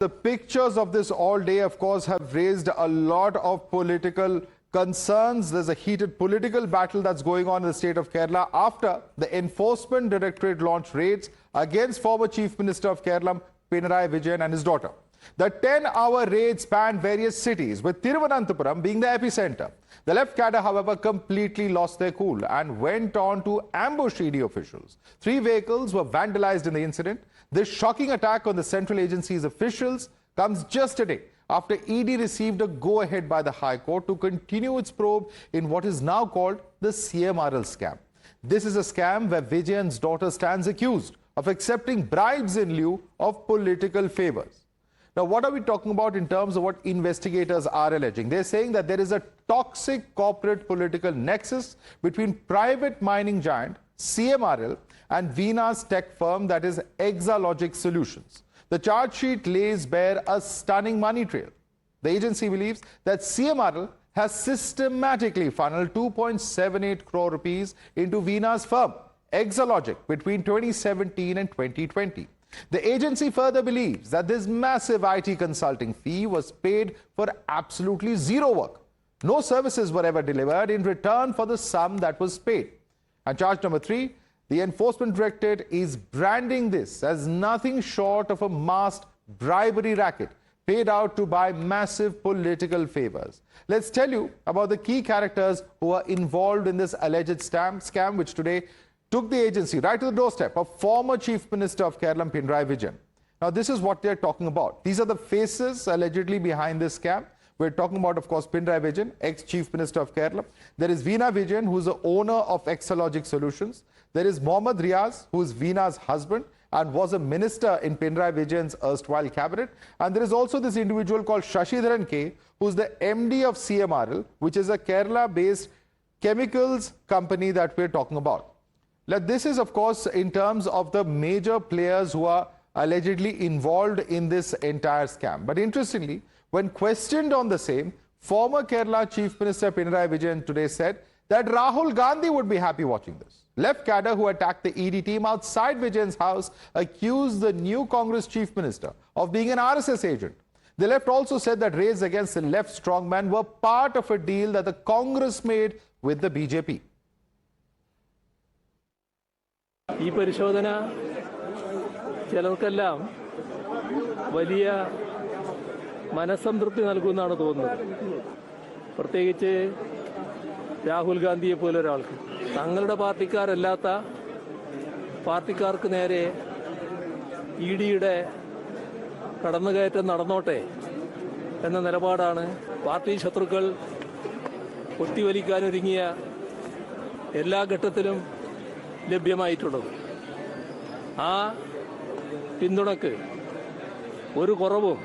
The pictures of this all day, of course, have raised a lot of political concerns. There's a heated political battle that's going on in the state of Kerala after the Enforcement Directorate launched raids against former Chief Minister of Keralam, Pinarayi Vijayan, and his daughter. The 10-hour raid spanned various cities, with Thiruvananthapuram being the epicenter. The left cadre, however, completely lost their cool and went on to ambush ED officials. 3 vehicles were vandalized in the incident. This shocking attack on the central agency's officials comes just a day after ED received a go-ahead by the High Court to continue its probe in what is now called the CMRL scam. This is a scam where Vijayan's daughter stands accused of accepting bribes in lieu of political favors. Now, what are we talking about in terms of what investigators are alleging? They're saying that there is a toxic corporate political nexus between private mining giant CMRL and Veena's tech firm, that is Exalogic Solutions. The charge sheet lays bare a stunning money trail. The agency believes that CMRL has systematically funneled 2.78 crore rupees into Veena's firm, Exalogic, between 2017 and 2020. The agency further believes that this massive IT consulting fee was paid for absolutely zero work. No services were ever delivered in return for the sum that was paid. And charge number 3, the Enforcement Directorate is branding this as nothing short of a masked bribery racket paid out to buy massive political favors. Let's tell you about the key characters who are involved in this alleged scam, which today took the agency right to the doorstep of former Chief Minister of Kerala, Pinarayi Vijayan. Now, this is what they're talking about. These are the faces allegedly behind this scam. We're talking about, of course, Pinarayi Vijayan, ex-Chief Minister of Kerala. There is Veena Vijayan, who's the owner of Exalogic Solutions. There is Mohammad Riaz, who is Veena's husband and was a minister in Pinarayi Vijayan's erstwhile cabinet. And there is also this individual called Shashidharan K, who's the MD of CMRL, which is a Kerala-based chemicals company that we're talking about. This is, of course, in terms of the major players who are allegedly involved in this entire scam. But interestingly, when questioned on the same, former Kerala Chief Minister Pinarayi Vijayan today said that Rahul Gandhi would be happy watching this. Left cadre who attacked the ED team outside Vijayan's house accused the new Congress Chief Minister of being an RSS agent. The left also said that raids against the left strongman were part of a deal that the Congress made with the BJP. ഈ പരിശോധന ചിലർക്കെല്ലാം വലിയ മനസ്സംതൃപ്തി നൽകുമെന്നാണ് തോന്നുന്നത്. പ്രത്യേകിച്ച് രാഹുൽ ഗാന്ധിയെ പോലെ ഒരാൾക്ക് തങ്ങളുടെ പാർട്ടിക്കാരല്ലാത്ത പാർട്ടിക്കാർക്ക് നേരെ ഇഡിയുടെ കടന്നുകയറ്റം നടന്നോട്ടെ എന്ന നിലപാടാണ് പാർട്ടി ശത്രുക്കൾ ഒറ്റിവലിക്കാനൊരുങ്ങിയ എല്ലാ ഘട്ടത്തിലും ലഭ്യമായിട്ടുള്ളത്. ആ പിന്തുണക്ക് ഒരു കുറവും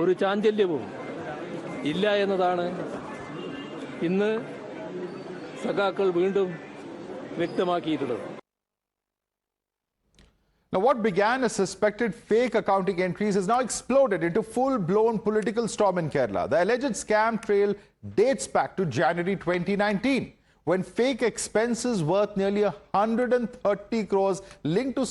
ഒരു ചാഞ്ചല്യവും ഇല്ല എന്നതാണ് ഇന്ന് സഖാക്കൾ വീണ്ടും വ്യക്തമാക്കിയിട്ടുള്ളത്. Now, what began as suspected fake accounting entries has now exploded into full-blown political storm in Kerala. The alleged scam trail dates back to January 2019. When fake expenses worth nearly 130 crores linked to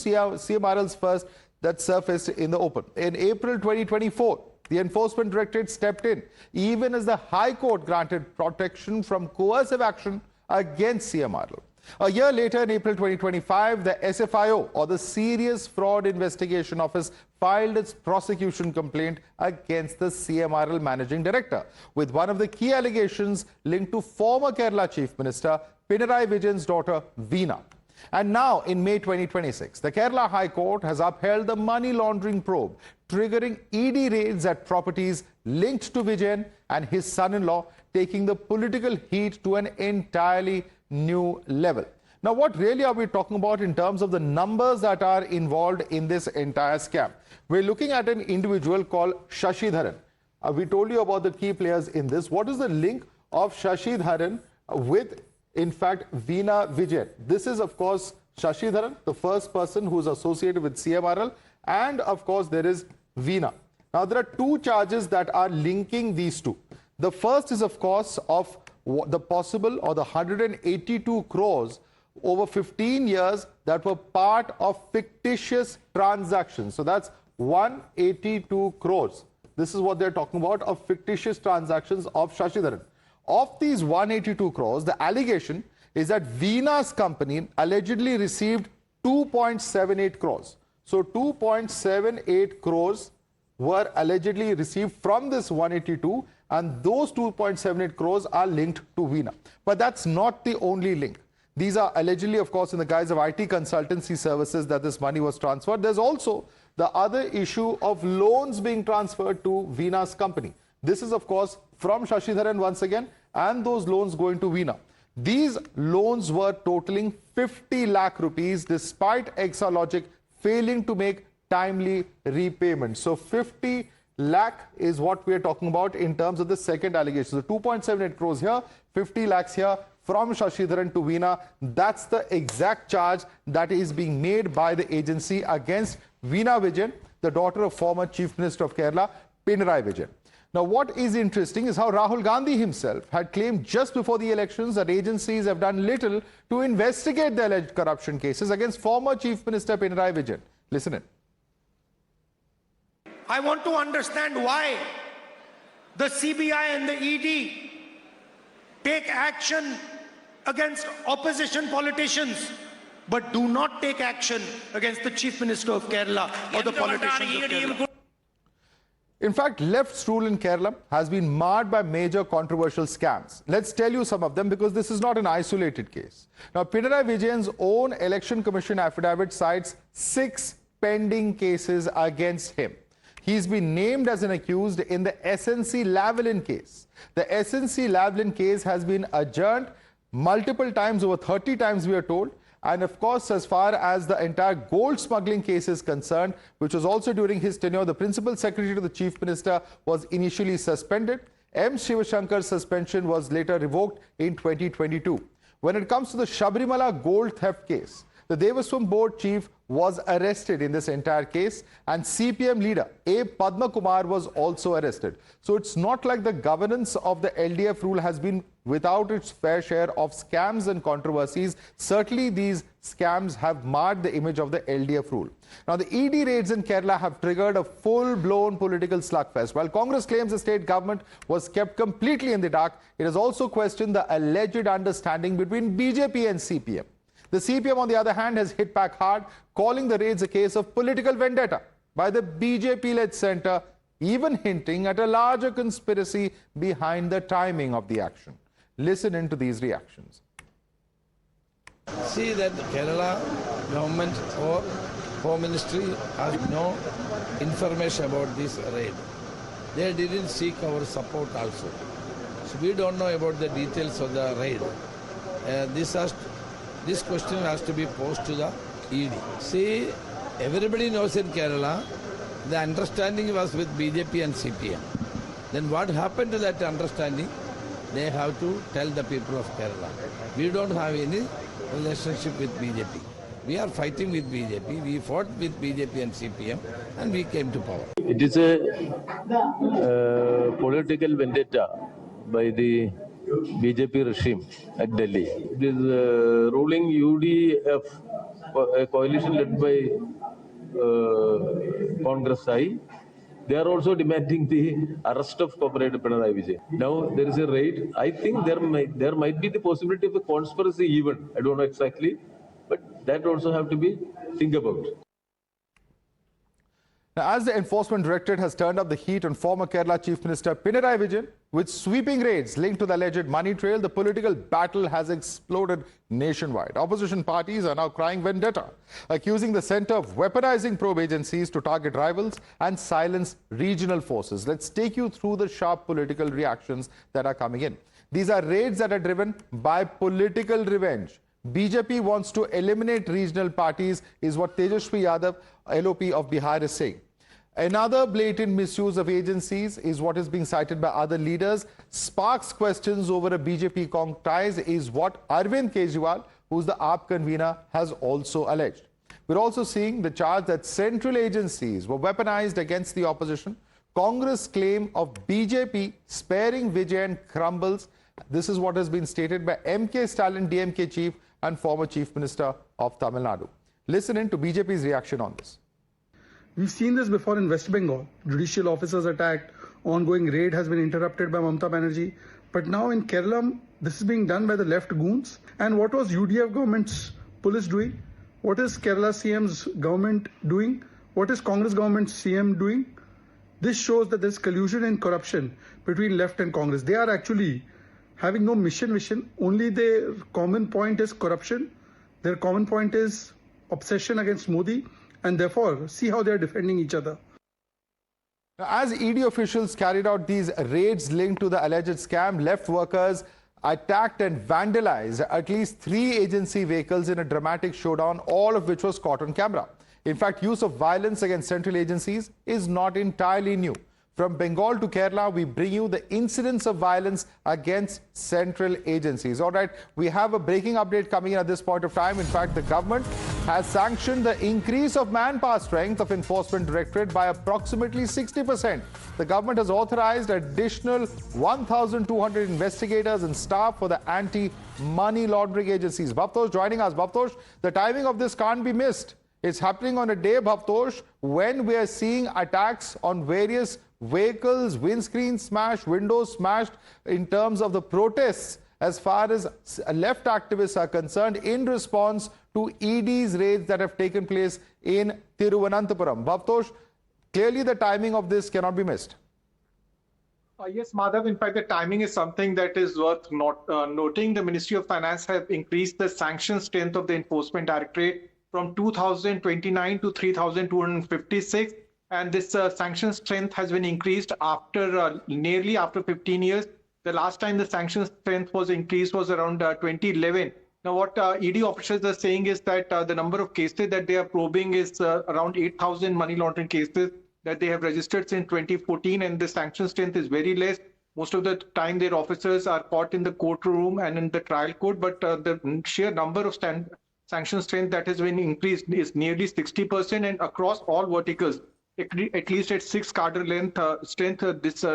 CMRL's first that surfaced in the open. In April 2024, the Enforcement Directorate stepped in, even as the High Court granted protection from coercive action against CMRL. A year later, in April 2025, the SFIO, or the Serious Fraud Investigation Office, filed its prosecution complaint against the CMRL Managing Director, with one of the key allegations linked to former Kerala Chief Minister Pinarayi Vijayan's daughter, Veena. And now, in May 2026, the Kerala High Court has upheld the money laundering probe, triggering ED raids at properties linked to Vijayan and his son-in-law, taking the political heat to an entirely new level. Now, what really are we talking about in terms of the numbers that are involved in this entire scam? We're looking at an individual called Shashidharan. We told you about the key players in this. What is the link of Shashidharan with, in fact, Veena Vijayan? This is, of course, Shashidharan, the first person who is associated with CMRL, and, of course, there is Veena. Now, there are 2 charges that are linking these two. The first is, of course, of the possible or the 182 crores over 15 years that were part of fictitious transactions. So that's 182 crores. This is what they're talking about of fictitious transactions of Shashidharan. Of these 182 crores, the allegation is that Veena's company allegedly received 2.78 crores. So 2.78 crores were allegedly received from this 182, and those 2.78 crores are linked to Veena. But that's not the only link. These are allegedly, of course, in the guise of IT consultancy services that this money was transferred. There's also the other issue of loans being transferred to Veena's company. This is, of course, from Shashidharan once again, and those loans going to Veena. These loans were totaling 50 lakh rupees despite Exalogic failing to make timely repayment. So 50 lakh is what we are talking about in terms of the second allegation. So 2.78 crores here, 50 lakhs here from Shashidharan to Veena. That's the exact charge that is being made by the agency against Veena Vijayan, the daughter of former Chief Minister of Kerala, Pinarayi Vijayan. Now, what is interesting is how Rahul Gandhi himself had claimed just before the elections that agencies have done little to investigate the alleged corruption cases against former Chief Minister Pinarayi Vijayan. Listen in. I want to understand why the CBI and the ED take action against opposition politicians but do not take action against the Chief Minister of Kerala or the politicians of Kerala. In fact, left's rule in Kerala has been marred by major controversial scams. Let's tell you some of them because this is not an isolated case. Now, Pinarayi Vijayan's own Election Commission affidavit cites 6 pending cases against him. He's been named as an accused in the SNC Lavalin case. The SNC Lavalin case has been adjourned multiple times, over 30 times we are told. And of course, as far as the entire gold smuggling case is concerned, which was also during his tenure, the principal secretary to the chief minister was initially suspended. M. Shivashankar's suspension was later revoked in 2022. When it comes to the Shabarimala gold theft case, the Devaswam board chief was arrested in this entire case, and CPM leader A. Padma Kumar was also arrested. So it's not like the governance of the LDF rule has been without its fair share of scams and controversies. Certainly these scams have marred the image of the LDF rule. Now, the ED raids in Kerala have triggered a full-blown political slugfest. While Congress claims the state government was kept completely in the dark, it has also questioned the alleged understanding between BJP and CPM. The CPM, on the other hand, has hit back hard, calling the raids a case of political vendetta by the BJP-led centre, even hinting at a larger conspiracy behind the timing of the action. Listen into these reactions. See that Kerala government or Home Ministry has no information about this raid. They didn't seek our support also. So we don't know about the details of the raid. This question has to be posed to the ED. See, everybody knows in Kerala, the understanding was with BJP and CPM. Then what happened to that understanding? They have to tell the people of Kerala. We don't have any relationship with BJP. We are fighting with BJP. We fought with BJP and CPM, and we came to power. It is a political vendetta by the BJP regime at Delhi. It is ruling UDF, a coalition led by Congress I. They are also demanding the arrest of Comrade Pinarayi Vijayan. Now there is a raid. I think there might be the possibility of a conspiracy even. I don't know exactly, but that also have to be think about. Now, as the Enforcement Directorate has turned up the heat on former Kerala Chief Minister Pinarayi Vijayan, with sweeping raids linked to the alleged money trail, the political battle has exploded nationwide. Opposition parties are now crying vendetta, accusing the centre of weaponizing probe agencies to target rivals and silence regional forces. Let's take you through the sharp political reactions that are coming in. These are raids that are driven by political revenge. BJP wants to eliminate regional parties, is what Tejashwi Yadav, LOP of Bihar, is saying. Another blatant misuse of agencies is what is being cited by other leaders. Sparks questions over a BJP-Cong ties is what Arvind Kejriwal, who's the AAP convener, has also alleged. We're also seeing the charge that central agencies were weaponized against the opposition. Congress claim of BJP sparing Vijayan crumbles. This is what has been stated by MK Stalin, DMK chief and former Chief Minister of Tamil Nadu. Listen in to BJP's reaction on this. We've seen this before in West Bengal. Judicial officers attacked, ongoing raid has been interrupted by Mamata Banerjee. But now in Keralam, this is being done by the left goons. And what was UDF government's police doing? What is Kerala CM's government doing? What is Congress government's CM doing? This shows that there's collusion and corruption between left and Congress. They are actually having no vision. Only their common point is corruption. Their common point is obsession against Modi. And therefore, see how they are defending each other. As ED officials carried out these raids linked to the alleged scam, left workers attacked and vandalized at least 3 agency vehicles in a dramatic showdown, all of which was caught on camera. In fact, use of violence against central agencies is not entirely new. From Bengal to Kerala, we bring you the incidents of violence against central agencies. All right, we have a breaking update coming in at this point of time. In fact, the government has sanctioned the increase of manpower strength of Enforcement Directorate by approximately 60%. The government has authorized additional 1,200 investigators and staff for the anti-money laundering agencies. Bhavtosh joining us. Bhavtosh, the timing of this can't be missed. It's happening on a day, Bhavtosh, when we are seeing attacks on various vehicles, windscreens smashed, windows smashed in terms of the protests as far as left activists are concerned in response to ED's raids that have taken place in Thiruvananthapuram. Bhavtosh, clearly the timing of this cannot be missed. Yes, Madhav. In fact, the timing is something that is worth noting. The Ministry of Finance has increased the sanction strength of the Enforcement Directorate from 2,029 to 3,256. And this sanction strength has been increased after nearly after 15 years. The last time the sanction strength was increased was around 2011. Now, what ED officials are saying is that the number of cases that they are probing is around 8,000 money laundering cases that they have registered since 2014, and the sanction strength is very less. Most of the time, their officers are caught in the courtroom and in the trial court, but the sheer number of sanction strength that has been increased is nearly 60%, and across all verticals. At least at 6 cadre length strength, this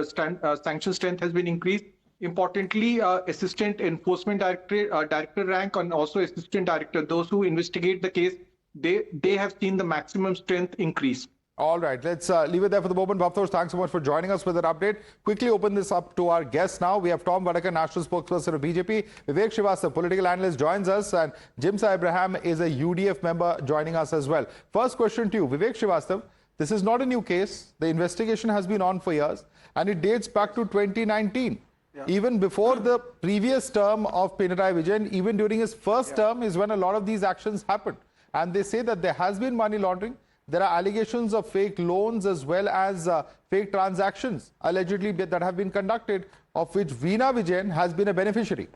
sanction strength has been increased. Importantly, Assistant Enforcement Director rank and also Assistant Director, those who investigate the case, they have seen the maximum strength increase. All right, let's leave it there for the moment. Bhavtosh, thanks so much for joining us with that update. Quickly open this up to our guests now. We have Tom Vadakar, National Spokesperson of BJP. Vivek Srivastava, political analyst, joins us. And Jimsa Abraham is a UDF member joining us as well. First question to you, Vivek Srivastava. This is not a new case. The investigation has been on for years, and it dates back to 2019. Yeah. Even before the previous term of Pinarayi Vijayan, even during his first term is when a lot of these actions happened. And they say that there has been money laundering. There are allegations of fake loans as well as fake transactions allegedly that have been conducted, of which Veena Vijayan has been a beneficiary.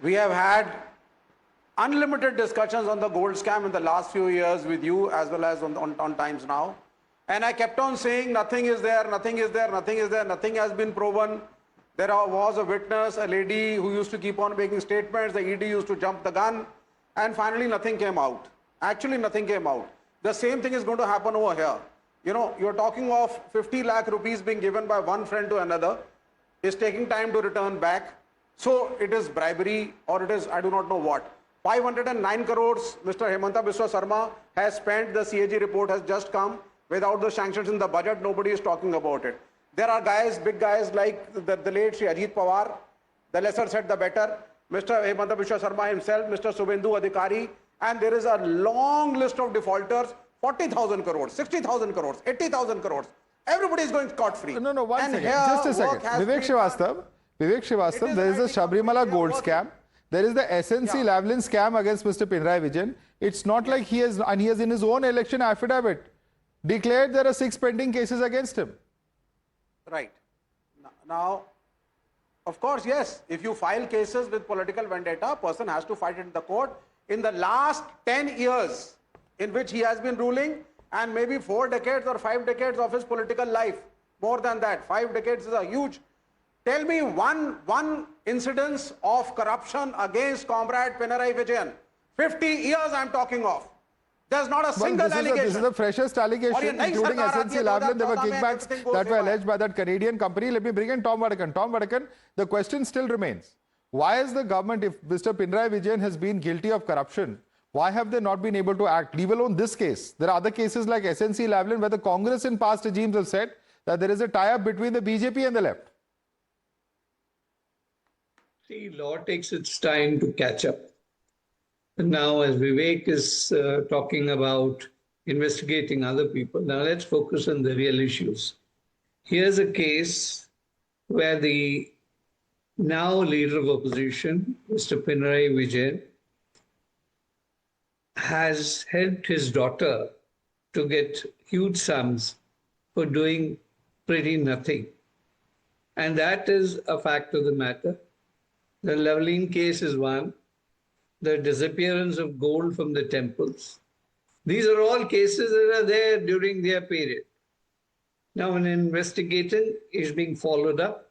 We have had unlimited discussions on the gold scam in the last few years with you as well as on Times Now. And I kept on saying nothing is there, nothing is there, nothing is there, nothing has been proven. There was a witness, a lady who used to keep on making statements, the ED used to jump the gun, and finally nothing came out. Actually nothing came out. The same thing is going to happen over here. You know, you're talking of 50 lakh rupees being given by one friend to another, is taking time to return back. So it is bribery or it is, I do not know what. 509 crores, Mr. Hemanta Biswa Sarma has spent, the CAG report has just come. Without the sanctions in the budget, nobody is talking about it. There are guys, big guys like the late Shri Ajit Pawar, the lesser said the better, Mr. Hemanta Biswa Sarma himself, Mr. Subhendu Adhikari, and there is a long list of defaulters, 40,000 crores, 60,000 crores, 80,000 crores. Everybody is going scot-free. No, one second. Just a second. Vivek Srivastava, there is a Sabrimala gold scam. There is the SNC Lavalin scam against Mr. Pinarayi Vijayan. It's not like he has in his own election affidavit declared there are 6 pending cases against him. Right. Now, of course, yes, if you file cases with political vendetta, a person has to fight it in the court. In the last 10 years in which he has been ruling, and maybe 4 decades or 5 decades of his political life, more than that, 5 decades is a huge. Tell me one incidence of corruption against Comrade Pinarayi Vijayan. 50 years I'm talking of. There's not a single allegation. This is the freshest allegation, including SNC Lavalin. There were kickbacks that were alleged by that Canadian company. Let me bring in Tom Vadakar. Tom Vadakar, the question still remains. Why is the government, if Mr. Pinarayi Vijayan has been guilty of corruption, Why have they not been able to act? Leave alone this case. There are other cases like SNC Lavalin where the Congress in past regimes have said that there is a tie-up between the BJP and the left. See, law takes its time to catch up. And now, as Vivek is talking about investigating other people, now let's focus on the real issues. Here's a case where the now leader of opposition, Mr. Pinarayi Vijayan, has helped his daughter to get huge sums for doing pretty nothing. And that is a fact of the matter. The Lavalin case is one. The disappearance of gold from the temples. These are all cases that are there during their period. Now, an investigation is being followed up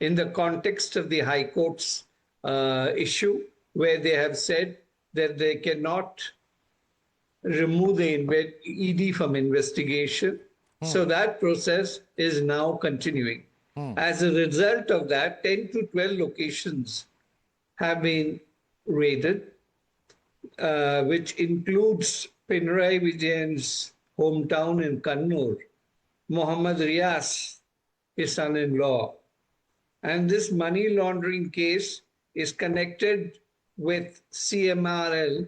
in the context of the High Court's issue, where they have said that they cannot remove the ED from investigation. So that process is now continuing. As a result of that, 10 to 12 locations have been raided, which includes Pinarayi Vijayan's hometown in Kannur, Muhammad Riaz, his son-in-law. And this money laundering case is connected with CMRL,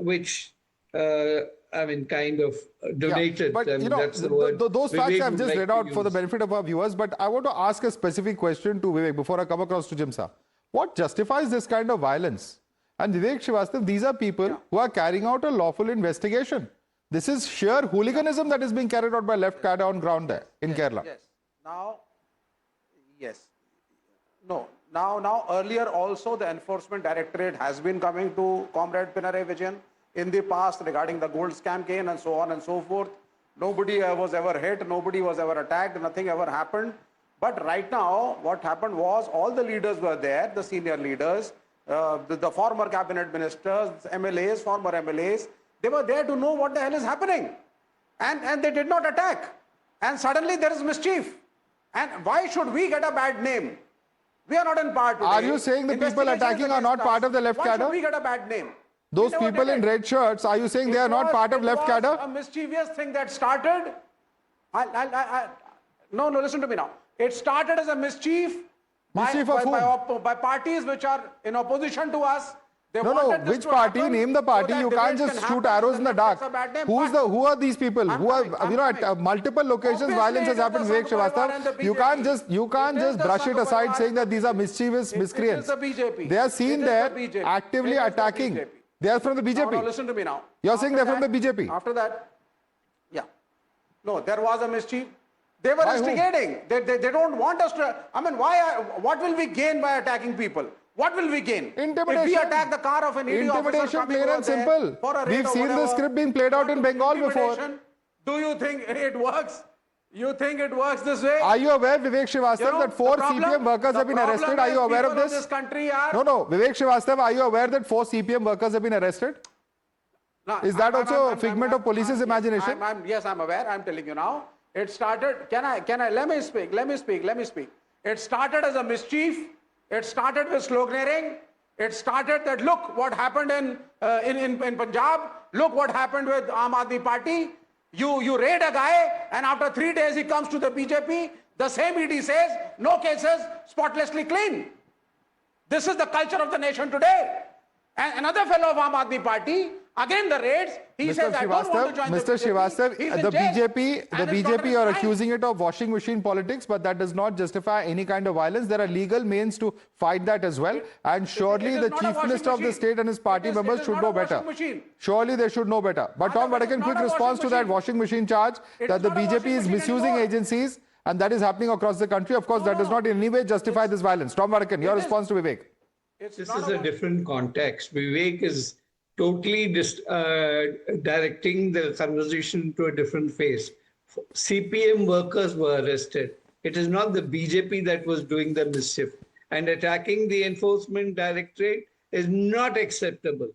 which, kind of donated. Yeah, but, that's the word those facts Vivek I've would just like read to out for the use. benefit of our viewers, but I want to ask a specific question to Vivek before I come across to Jimsa. What justifies this kind of violence? And Vivek Srivastava, these are people who are carrying out a lawful investigation. This is sheer hooliganism that is being carried out by left cadre on ground there in Kerala. Yes. Now, earlier also the Enforcement Directorate has been coming to Comrade Pinarayi Vijayan in the past regarding the gold scam case and so on and so forth. Nobody was ever hit, nobody was ever attacked, nothing ever happened. But right now, what happened was all the leaders were there, the senior leaders, the former cabinet ministers, MLAs, former MLAs, they were there to know what the hell is happening. And they did not attack. And suddenly there is mischief. And why should we get a bad name? We are not in part today. Are you saying the people attacking are not part of the left cadre? Why should we get a bad name? Those people in red shirts, are you saying they are not part of left cadre? It was a mischievous thing that started. No, listen to me now. It started as a mischief by parties which are in opposition to us. They wanted this which to party? happen Name the party. so that You can't debates just can shoot happen. arrows in the dark. Who are these people? At multiple locations Obviously, violence has happened, Vivek Srivastava. Srivastava. You can't just brush it aside saying that these are mischievous miscreants. It is the BJP. They are seen It is there the BJP. actively It is the attacking. BJP. They are from the BJP. Now, listen to me now. You're saying they're from the BJP. After that, no, there was a mischief. They were By whom? instigating. They don't want us to. What will we gain by attacking people? What will we gain? Intimidation. If we attack the car of an ED officer Intimidation, coming plain over and there simple. for a raid We've or seen whatever, this script being played out in Bengal before. intimidation, do you think it works? You think it works this way? Are you aware, Vivek Srivastava, that 4 the problem- CPM workers have been the problem arrested? Are you is aware of people this? This country are, No, Vivek Srivastava, are you aware that 4 CPM workers have been arrested? No, Is that also a figment of police's imagination? Yes, I'm aware. I'm telling you now. It started. Let me speak. It started as a mischief. It started with sloganeering. It started that look what happened in Punjab. Look what happened with Aam Aadmi Party. You raid a guy, and after 3 days he comes to the BJP. The same ED says no cases, spotlessly clean. This is the culture of the nation today. And another fellow of Aam Aadmi Party, again the raids, he says, I don't want to join Mr. the BJP. Srivastava, He's in the jail. BJP, And his daughter is are crying. accusing it of washing machine politics, but that does not justify any kind of violence. There are legal means to fight that as well. And surely it the is not a Chief washing Minister of the machine. state and his party It is members should not know a washing better. machine. Surely they should know better. But Tom Madhav, it is Vadakan, not quick a response washing to that machine. washing machine charge It that is the not a BJP washing is machine misusing anymore. agencies, and that is happening across the country. Of course, that does not in any way justify this violence. Tom Vadakan, your response to Vivek. It's This not is a different context. Vivek is totally directing the conversation to a different phase. CPM workers were arrested. It is not the BJP that was doing the mischief. And attacking the Enforcement Directorate is not acceptable.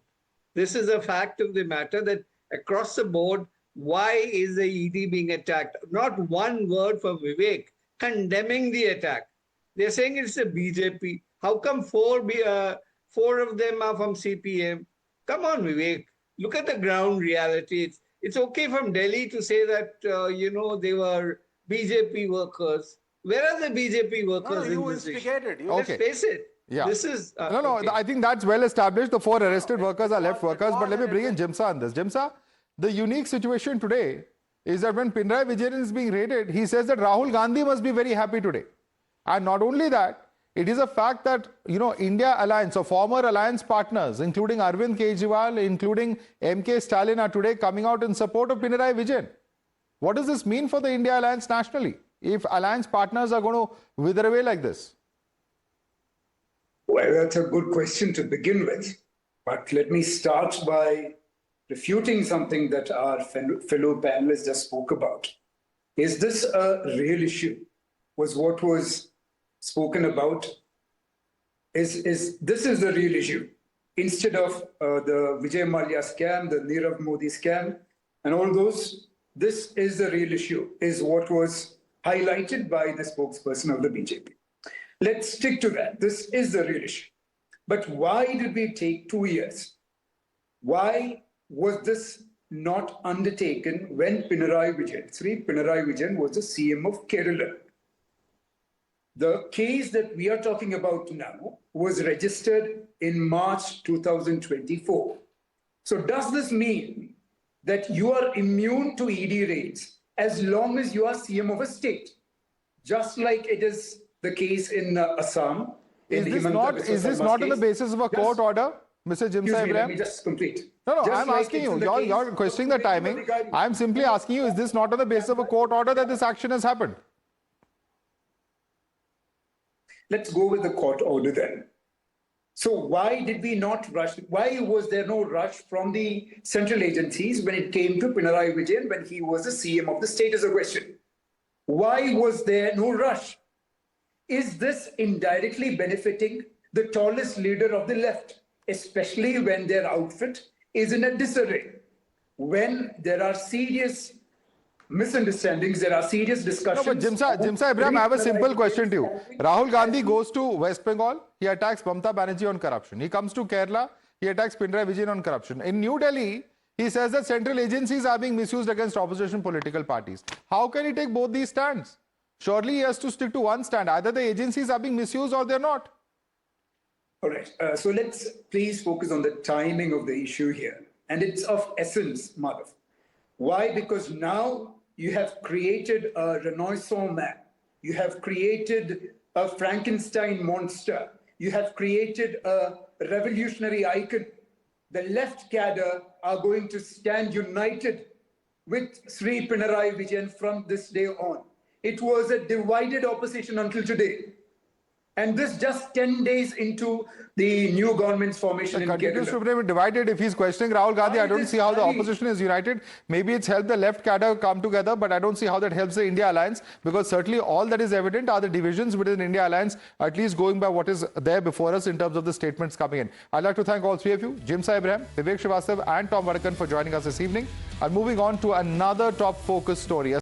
This is a fact of the matter that across the board, why is the ED being attacked? Not one word from Vivek condemning the attack. They're saying it's the BJP. How come four of them are from CPM? Come on, Vivek. Look at the ground reality. It's okay from Delhi to say that, they were BJP workers. Where are the BJP workers you in this issue? instigated. Let's face it. Yeah. This is... No, okay. I think that's well established. The 4 arrested workers are left workers. But let me bring in Jimsa on this. Jimsa, the unique situation today is that when Pinarayi Vijayan is being raided, he says that Rahul Gandhi must be very happy today. And not only that, it is a fact that, India Alliance or former alliance partners, including Arvind Kejriwal, including MK Stalin, are today coming out in support of Pinarayi Vijayan. What does this mean for the India Alliance nationally if alliance partners are going to wither away like this? Well, that's a good question to begin with. But let me start by refuting something that our fellow panelists just spoke about. Is this a real issue? Was what was spoken about? This is the real issue. Instead of the Vijay Mallya scam, the Nirav Modi scam, and all those, this is the real issue, is what was highlighted by the spokesperson of the BJP. Let's stick to that. This is the real issue. But why did we take 2 years? Why was this not undertaken when Pinarayi Vijayan was the CM of Kerala? The case that we are talking about now was registered in March 2024. So does this mean that you are immune to ED raids as long as you are CM of a state? Just like it is the case in Assam. Is this not on the basis of a court order, Mr. Jimsa Ibrahim? Let me just complete. No, I'm asking you. You're questioning the timing. I'm simply asking you, is this not on the basis of a court order that this action has happened? Let's go with the court order then. So why did we not rush? Why was there no rush from the central agencies when it came to Pinarayi Vijayan when he was the CM of the state is a question? Why was there no rush? Is this indirectly benefiting the tallest leader of the left, especially when their outfit is in a disarray? When there are serious misunderstandings, there are serious discussions. No, but Jimsa Ibrahim, I have a simple question to you. Rahul Gandhi goes to West Bengal, he attacks Mamata Banerjee on corruption. He comes to Kerala, he attacks Pinarayi Vijayan on corruption. In New Delhi, he says that central agencies are being misused against opposition political parties. How can he take both these stands? Surely he has to stick to one stand. Either the agencies are being misused or they're not. All right. So let's please focus on the timing of the issue here. And it's of essence, Madhav. Why? Because now you have created a Renaissance man. You have created a Frankenstein monster. You have created a revolutionary icon. The left cadre are going to stand united with Sri Pinarayi Vijayan from this day on. It was a divided opposition until today. And this just 10 days into the new government's formation in Kerala. Continues to remain divided. If he's questioning Rahul Gandhi, I don't see how the opposition is united. Maybe it's helped the left cadre come together, but I don't see how that helps the India Alliance, because certainly all that is evident are the divisions within India Alliance, at least going by what is there before us in terms of the statements coming in. I'd like to thank all three of you, Jimsa Ibrahim, Vivek Srivastava and Tom Vadakan, for joining us this evening. And moving on to another top focus story.